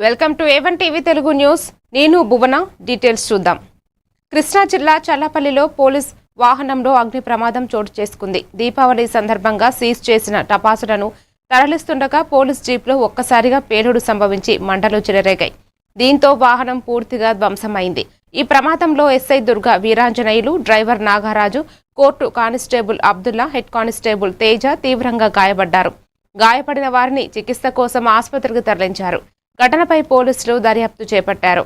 Welcome to A1 TV Telugu news. నేను భువన. Details చూద్దాం. కృష్ణా జిల్లా చల్లపల్లిలో పోలీస్ వాహనంలో అగ్ని ప్రమాదం చోటు చేసుకుంది. దీపావళి సందర్భంగా సీజ్ చేసిన టపాసులను తరలిస్తుండగా పోలీస్ జీప్లో ఒక్కసారిగా పేలుడు సంభవించి మంటలు చెలరేగాయి. దీంతో వాహనం పూర్తిగా ధ్వంసమైంది. ఈ ప్రమాదంలో SI Durga Veeranjaneyulu, driver Nagaraju, court constable Abdullah, head constable Teja తీవ్రంగా గాయపడ్డారు. గాయపడిన వారిని చికిత్స కోసం ఆసుపత్రికి తరలించారు. ఘటనపై పోలీసులు దర్యాప్తు చేపట్టారు.